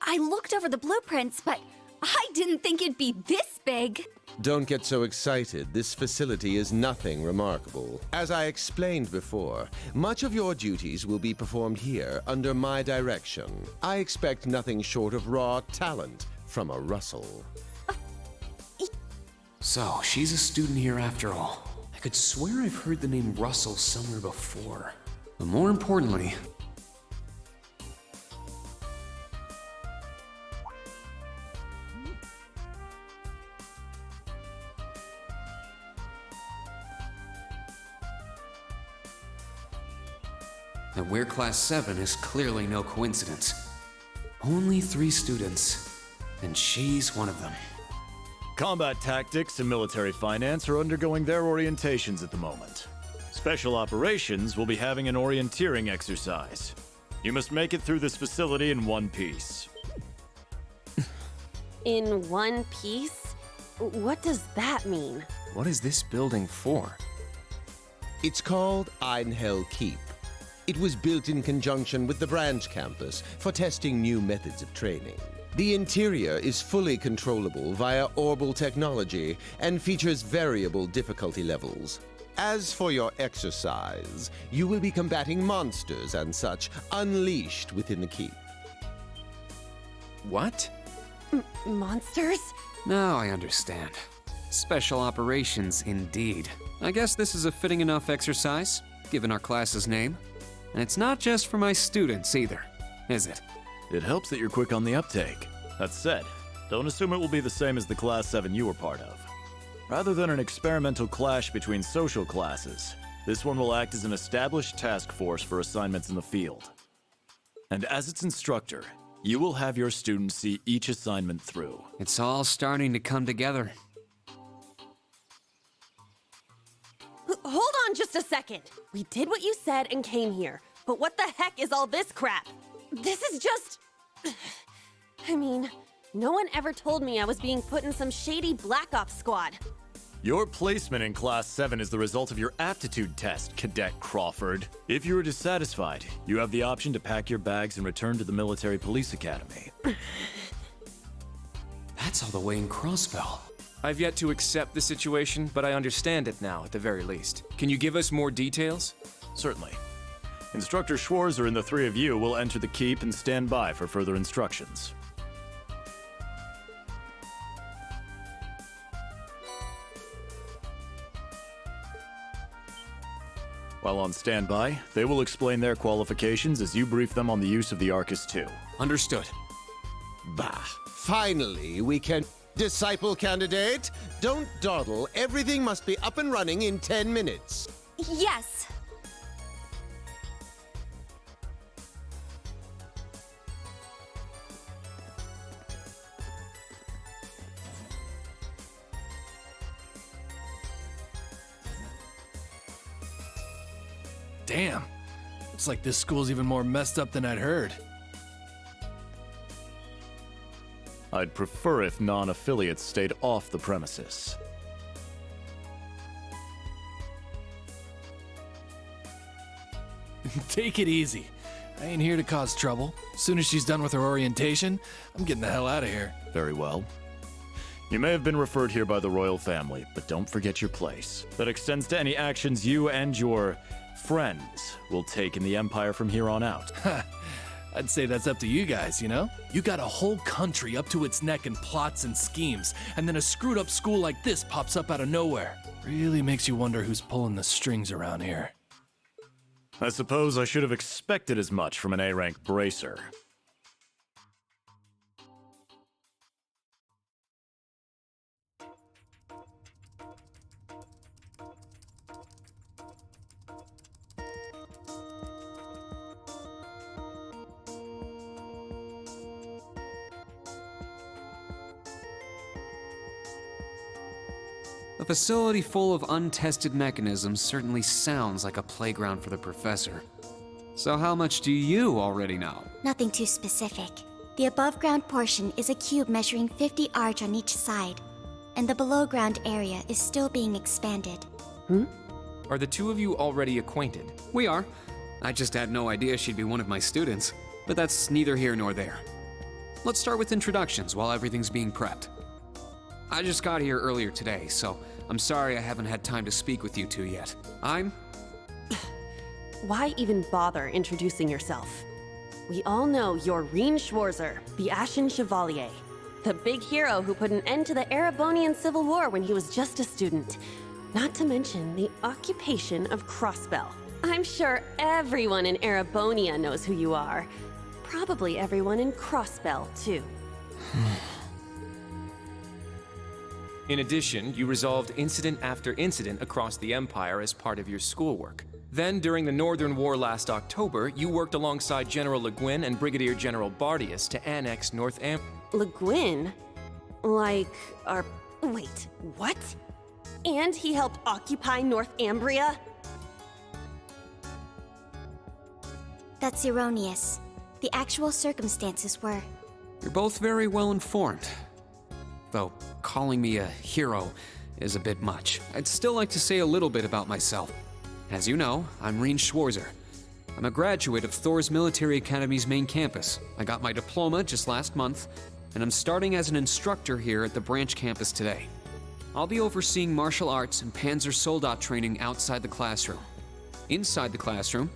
I looked over the blueprints, but I didn't think it'd be this big. Don't get so excited. This facility is nothing remarkable. As I explained before, much of your duties will be performed here under my direction. I expect nothing short of raw talent from a Russell. So, she's a student here after all. I could swear I've heard the name Russell somewhere before. But more importantly... that we're Class 7 is clearly no coincidence. Only 3 students, and she's one of them. Combat tactics and military finance are undergoing their orientations at the moment. Special operations will be having an orienteering exercise. You must make it through this facility in one piece. In one piece? What does that mean? What is this building for? It's called Einhell Keep. It was built in conjunction with the Branch Campus for testing new methods of training. The interior is fully controllable via orbal technology and features variable difficulty levels. As for your exercise, you will be combating monsters and such unleashed within the keep. What? Monsters? Now I understand. Special operations, indeed. I guess this is a fitting enough exercise, given our class's name. And it's not just for my students either, is it? It helps that you're quick on the uptake. That said, don't assume it will be the same as the Class 7 you were part of. Rather than an experimental clash between social classes, this one will act as an established task force for assignments in the field. And as its instructor, you will have your students see each assignment through. It's all starting to come together. Hold on just a second. We did what you said and came here. But what the heck is all this crap? This is just... I mean, no one ever told me I was being put in some shady Black Ops squad. Your placement in Class 7 is the result of your aptitude test, Cadet Crawford. If you are dissatisfied, you have the option to pack your bags and return to the Military Police Academy. That's all the way in Crossbell. I've yet to accept the situation, but I understand it now at the very least. Can you give us more details? Certainly. Instructor Schwarzer and the 3 of you will enter the keep and stand by for further instructions. While on standby, they will explain their qualifications as you brief them on the use of the Arcus II. Understood. Bah! Finally, we can... Disciple candidate, don't dawdle. Everything must be up and running in 10 minutes. Yes. Damn. Looks like this school's even more messed up than I'd heard. I'd prefer if non-affiliates stayed off the premises. Take it easy. I ain't here to cause trouble. As soon as she's done with her orientation, I'm getting the hell out of here. Very well. You may have been referred here by the royal family, but don't forget your place. That extends to any actions you and your friends will take in the Empire from here on out. I'd say that's up to you guys, you know? You got a whole country up to its neck in plots and schemes, and then a screwed up school like this pops up out of nowhere. Really makes you wonder who's pulling the strings around here. I suppose I should have expected as much from an A-rank bracer. A facility full of untested mechanisms certainly sounds like a playground for the professor. So how much do you already know? Nothing too specific. The above-ground portion is a cube measuring 50 arch on each side, and the below-ground area is still being expanded. Are the 2 of you already acquainted? We are. I just had no idea she'd be one of my students. But that's neither here nor there. Let's start with introductions while everything's being prepped. I just got here earlier today, so I'm sorry I haven't had time to speak with you two yet. Why even bother introducing yourself? We all know you're Rean Schwarzer, the Ashen Chevalier. The big hero who put an end to the Erebonian Civil War when he was just a student. Not to mention the occupation of Crossbell. I'm sure everyone in Erebonia knows who you are. Probably everyone in Crossbell, too. In addition, you resolved incident after incident across the Empire as part of your schoolwork. Then, during the Northern War last October, you worked alongside General Le Guin and Brigadier General Bardius to annex North Le Guin? Like, our... Wait, what? And he helped occupy North Ambria? That's erroneous. The actual circumstances were... You're both very well informed. Though calling me a hero is a bit much. I'd still like to say a little bit about myself. As you know, I'm Rean Schwarzer. I'm a graduate of Thors Military Academy's main campus. I got my diploma just last month, and I'm starting as an instructor here at the Branch Campus today. I'll be overseeing martial arts and Panzer Soldat training outside the classroom. Inside the classroom,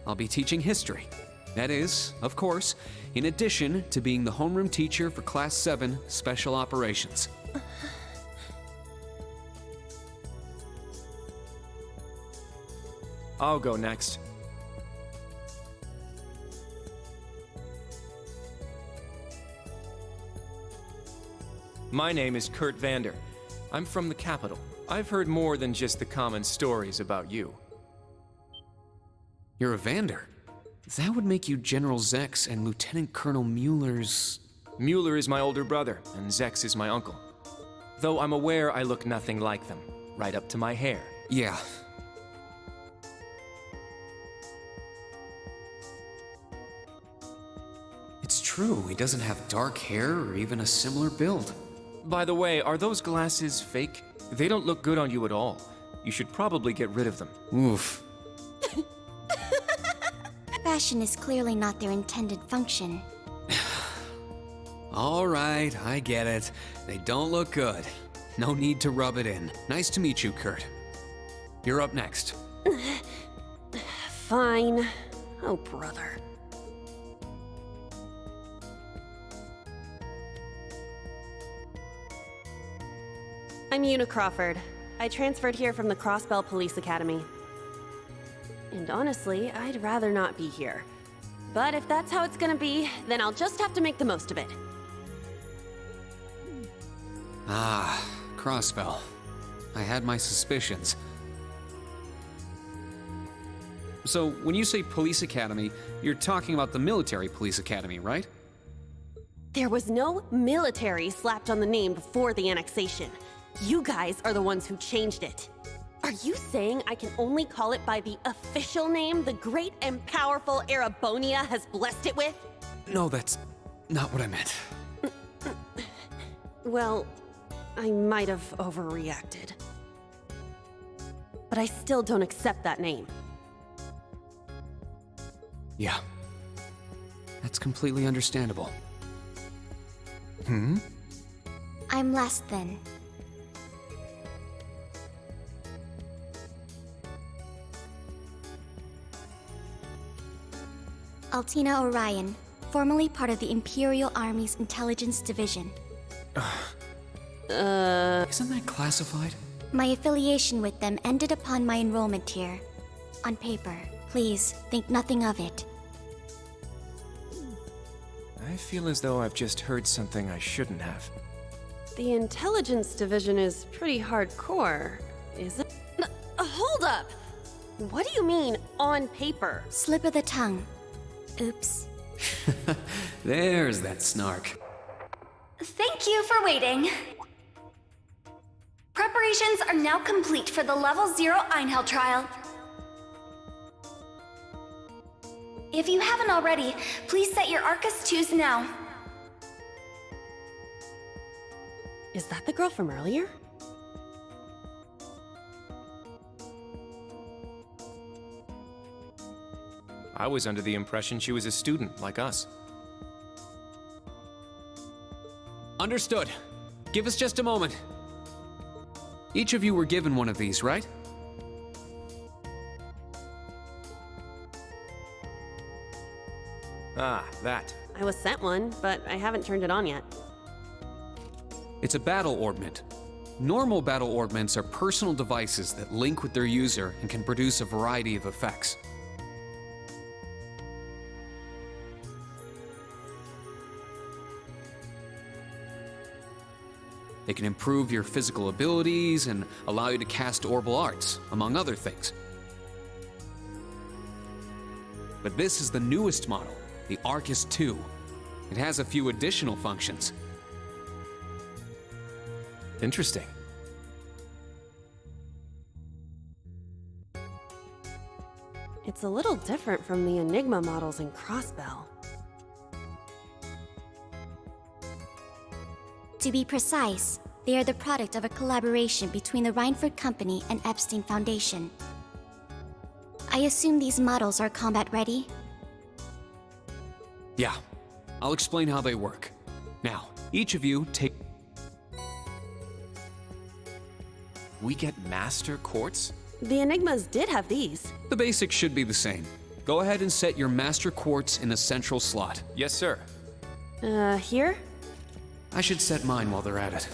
I'll be teaching history. That is, of course, in addition to being the homeroom teacher for Class VII Special Operations. I'll go next. My name is Kurt Vander. I'm from the capital. I've heard more than just the common stories about you. You're a Vander. That would make you General Zex and Lieutenant Colonel Mueller's... Mueller is my older brother, and Zex is my uncle. Though I'm aware I look nothing like them, right up to my hair. Yeah. It's true, he doesn't have dark hair or even a similar build. By the way, are those glasses fake? They don't look good on you at all. You should probably get rid of them. Oof. Fashion is clearly not their intended function. All right, I get it. They don't look good. No need to rub it in. Nice to meet you, Kurt. You're up next. Fine. Oh, brother. I'm Una Crawford. I transferred here from the Crossbell Police Academy. And honestly, I'd rather not be here. But if that's how it's gonna be, then I'll just have to make the most of it. Ah, Crossbell. I had my suspicions. So, when you say police academy, you're talking about the military police academy, right? There was no military slapped on the name before the annexation. You guys are the ones who changed it. Are you saying I can only call it by the official name the great and powerful Erebonia has blessed it with? No, that's not what I meant. Well, I might have overreacted. But I still don't accept that name. Yeah. That's completely understandable. I'm last then. Altina Orion, formerly part of the Imperial Army's Intelligence Division. Isn't that classified? My affiliation with them ended upon my enrollment here. On paper, please think nothing of it. I feel as though I've just heard something I shouldn't have. The Intelligence Division is pretty hardcore, is it? Hold up! What do you mean, on paper? Slip of the tongue. Oops. There's that snark. Thank you for waiting. Preparations are now complete for the Level 0 Einhell trial. If you haven't already, please set your Arcus 2s now. Is that the girl from earlier? I was under the impression she was a student like us. Understood. Give us just a moment. Each of you were given one of these, right? Ah, that. I was sent one, but I haven't turned it on yet. It's a battle orbment. Normal battle orbments are personal devices that link with their user and can produce a variety of effects. They can improve your physical abilities and allow you to cast orbital arts, among other things. But this is the newest model, the Arcus II. It has a few additional functions. Interesting. It's a little different from the Enigma models in Crossbell. To be precise, they are the product of a collaboration between the Reinford Company and Epstein Foundation. I assume these models are combat ready? Yeah, I'll explain how they work. Now, each of you take... We get master quartz? The Enigmas did have these. The basics should be the same. Go ahead and set your master quartz in the central slot. Yes, sir. Here? I should set mine while they're at it.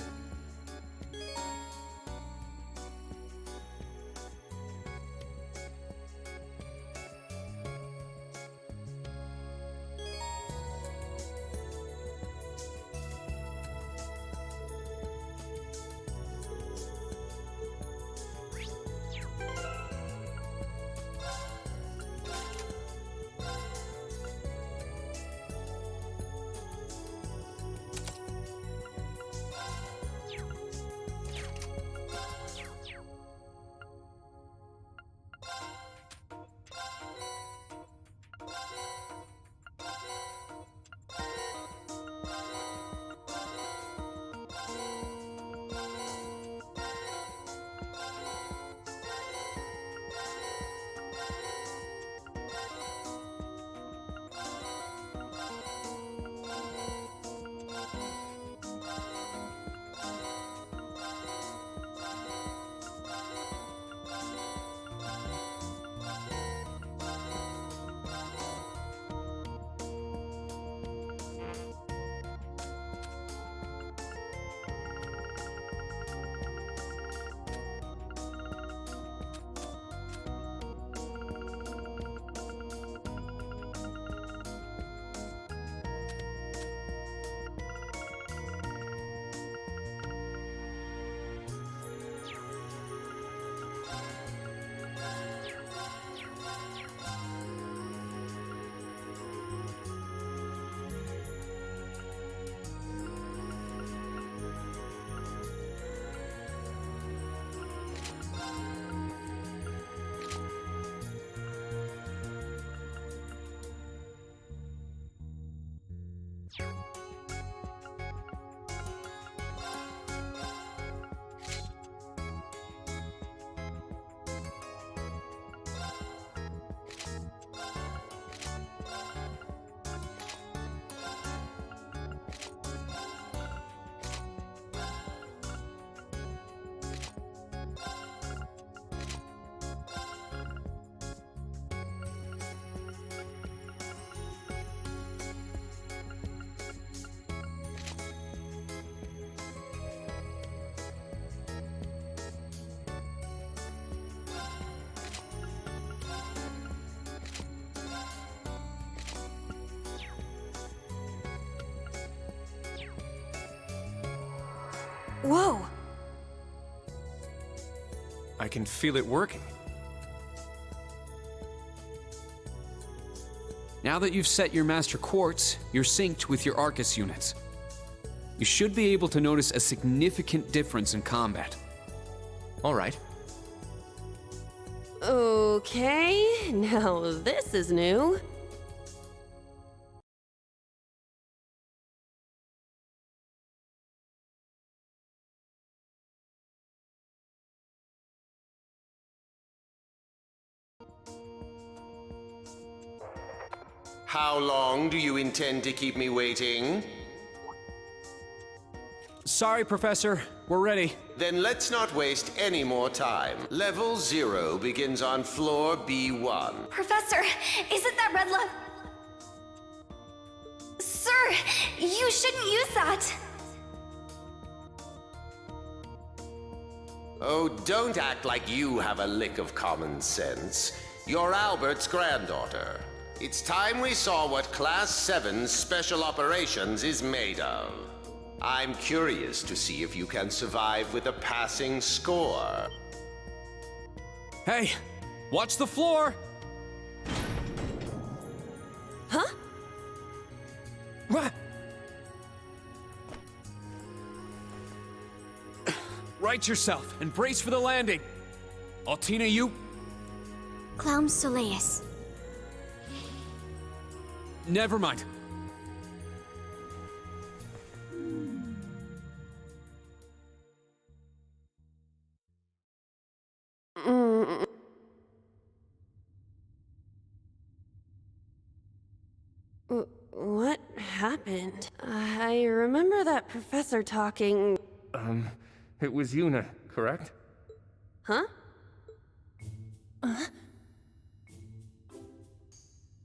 Whoa! I can feel it working. Now that you've set your master quartz, you're synced with your Arcus units. You should be able to notice a significant difference in combat. All right. Okay, now this is new. How long do you intend to keep me waiting? Sorry, Professor. We're ready. Then let's not waste any more time. Level 0 begins on floor B1. Professor, is it that red light? Sir, you shouldn't use that. Oh, don't act like you have a lick of common sense. You're Albert's granddaughter. It's time we saw what Class 7's Special Operations is made of. I'm curious to see if you can survive with a passing score. Hey, watch the floor! Huh? Right yourself and brace for the landing. Altina, you? Clown Soleus. Never mind. What happened? I remember that professor talking... It was Yuna, correct? Huh?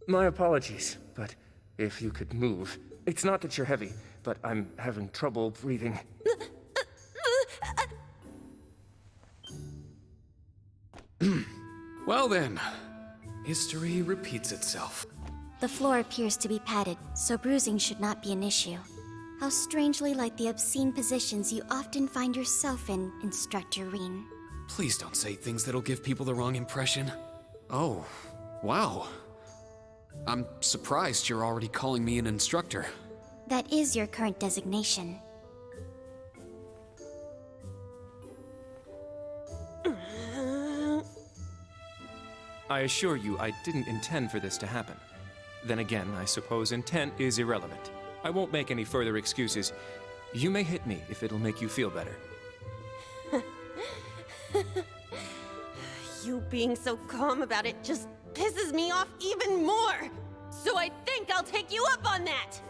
My apologies, but if you could move. It's not that you're heavy, but I'm having trouble breathing. Well then, history repeats itself. The floor appears to be padded, so bruising should not be an issue. How strangely like the obscene positions you often find yourself in, Instructor Rean. Please don't say things that'll give people the wrong impression. Oh, wow. I'm surprised you're already calling me an instructor. That is your current designation. I assure you, I didn't intend for this to happen. Then again, I suppose intent is irrelevant. I won't make any further excuses. You may hit me if it'll make you feel better. You being so calm about it just pisses me off even more! So I think I'll take you up on that!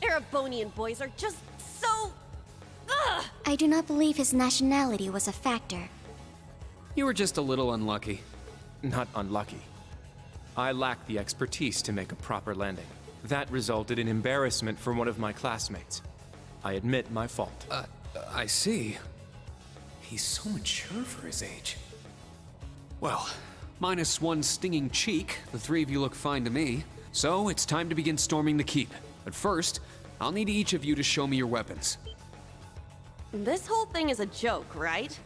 Erebonian boys are just so... Ugh! I do not believe his nationality was a factor. You were just a little unlucky. Not unlucky. I lacked the expertise to make a proper landing. That resulted in embarrassment for one of my classmates. I admit my fault. I see. He's so mature for his age. Well, minus one stinging cheek, the three of you look fine to me. So it's time to begin storming the keep. But first, I'll need each of you to show me your weapons. This whole thing is a joke, right?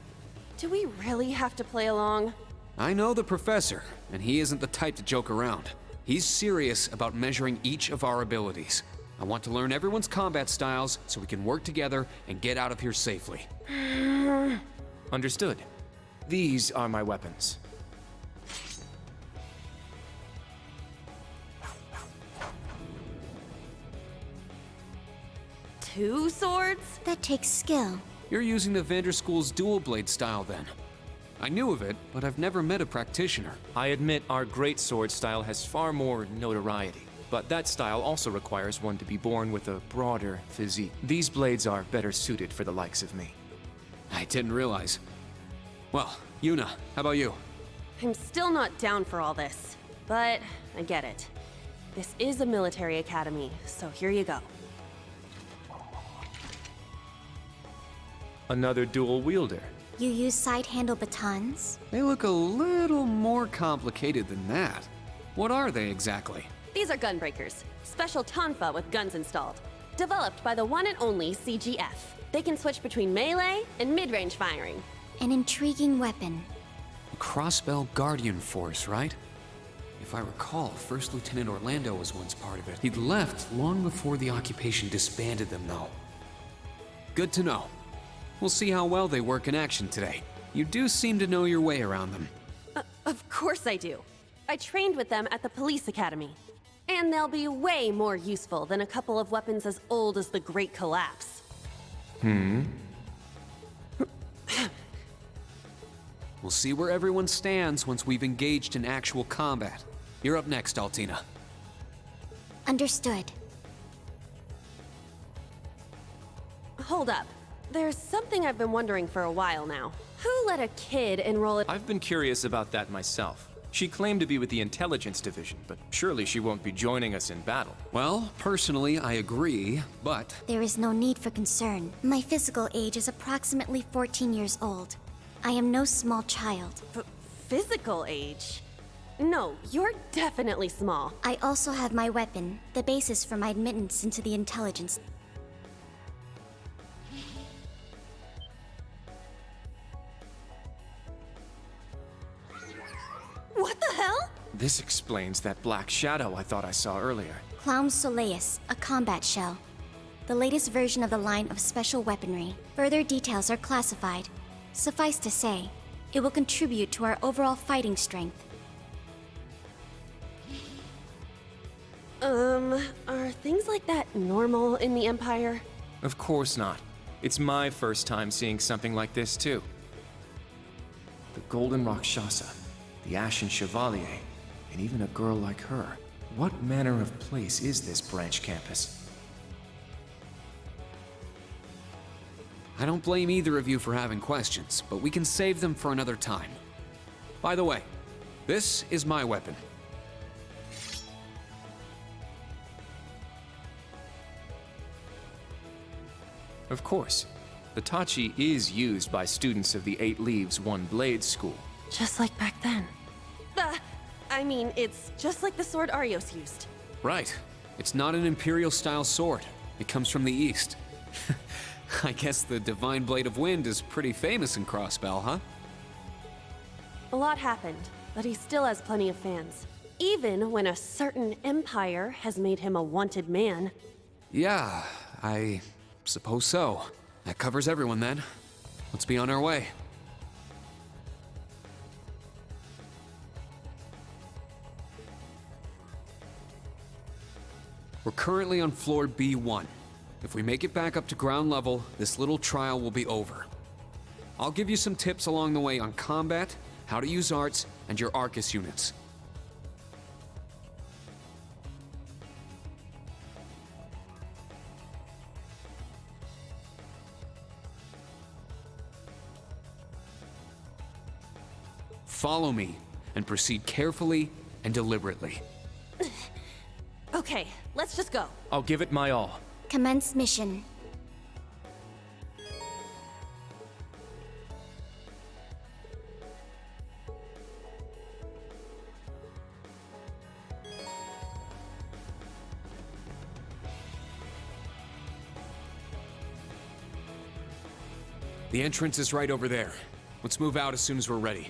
Do we really have to play along? I know the professor, and he isn't the type to joke around. He's serious about measuring each of our abilities. I want to learn everyone's combat styles so we can work together and get out of here safely. Understood. These are my weapons. Two swords? That takes skill. You're using the Vanderschool's dual blade style then. I knew of it, but I've never met a practitioner. I admit our great sword style has far more notoriety, but that style also requires one to be born with a broader physique. These blades are better suited for the likes of me. I didn't realize. Well, Yuna, how about you? I'm still not down for all this, but I get it. This is a military academy, so here you go. Another dual wielder. You use side-handle batons? They look a little more complicated than that. What are they exactly? These are gunbreakers, special tonfa with guns installed. Developed by the one and only CGF. They can switch between melee and mid-range firing. An intriguing weapon. A Crossbell Guardian Force, right? If I recall, First Lieutenant Orlando was once part of it. He'd left long before the occupation disbanded them, though. Good to know. We'll see how well they work in action today. You do seem to know your way around them. Of course I do. I trained with them at the police academy. And they'll be way more useful than a couple of weapons as old as the Great Collapse. We'll see where everyone stands once we've engaged in actual combat. You're up next, Altina. Understood. Hold up. There's something I've been wondering for a while now. Who let a kid enroll at— I've been curious about that myself. She claimed to be with the intelligence division, but surely she won't be joining us in battle. Well, personally, I agree, but There is no need for concern. My physical age is approximately 14 years old. I am no small child. Physical age? No, you're definitely small. I also have my weapon, the basis for my admittance into the intelligence. What the hell? This explains that black shadow I thought I saw earlier. Clown Soleus, a combat shell. The latest version of the line of special weaponry. Further details are classified. Suffice to say, it will contribute to our overall fighting strength. Are things like that normal in the Empire? Of course not. It's my first time seeing something like this, too. The Golden Rakshasa, the Ashen Chevalier, and even a girl like her. What manner of place is this branch campus? I don't blame either of you for having questions, but we can save them for another time. By the way, this is my weapon. Of course. The Tachi is used by students of the 8 Leaves, 1 Blade school. Just like back then. I mean, it's just like the sword Arios used. Right. It's not an Imperial-style sword. It comes from the East. I guess the Divine Blade of Wind is pretty famous in Crossbell, huh? A lot happened, but he still has plenty of fans. Even when a certain empire has made him a wanted man. Yeah, I suppose so. That covers everyone then. Let's be on our way. We're currently on floor B1. If we make it back up to ground level, this little trial will be over. I'll give you some tips along the way on combat, how to use arts, and your Arcus units. Follow me, and proceed carefully and deliberately. Okay, let's just go. I'll give it my all. Commence mission. The entrance is right over there. Let's move out as soon as we're ready.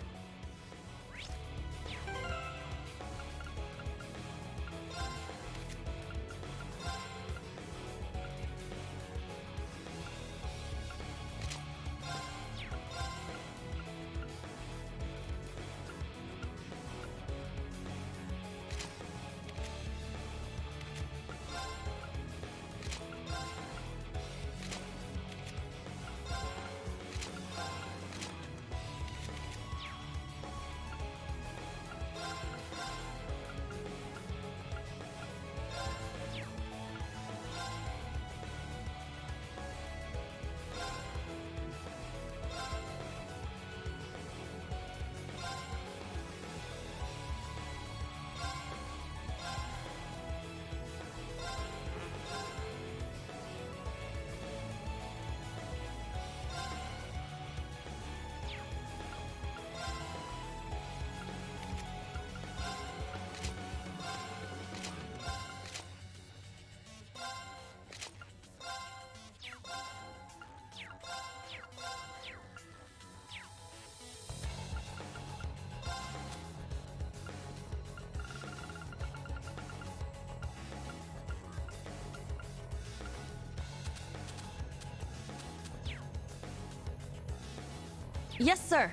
Yes, sir.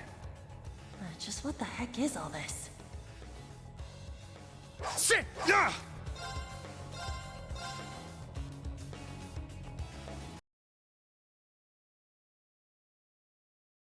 Just what the heck is all this? Sit!